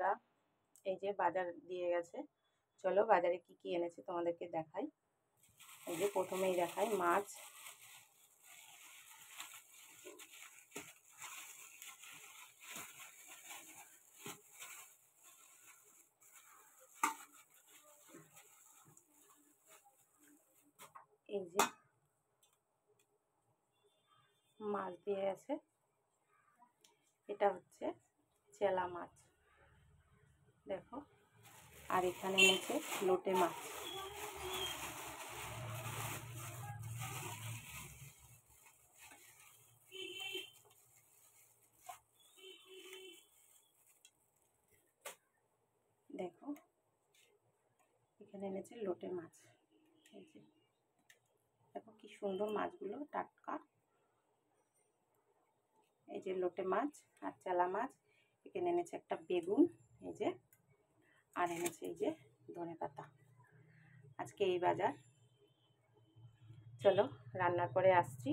বন্ধুরা, এই যে বাজার দিয়ে গেছে। চলো বাজারে কি কি এনেছে তোমাদেরকে দেখাই। এই যে প্রথমেই দেখাই মাছ। এই যে মাছ দিয়ে গেছে, এটা হচ্ছে চেলা মাছ দেখো। আর এখানে এনেছে লোটে মাছ। দেখো এখানে এনেছে লোটে মাছ। এই যে দেখো কি সুন্দর মাছগুলো, টাটকা। এই যে লোটে মাছ আর চেলা মাছ। এখানে এনেছে একটা বেগুন, এই যে, আর এনেছে এই যে ধনেপাতা। আজকে এই বাজার। চলো রান্নার পরে আসছি।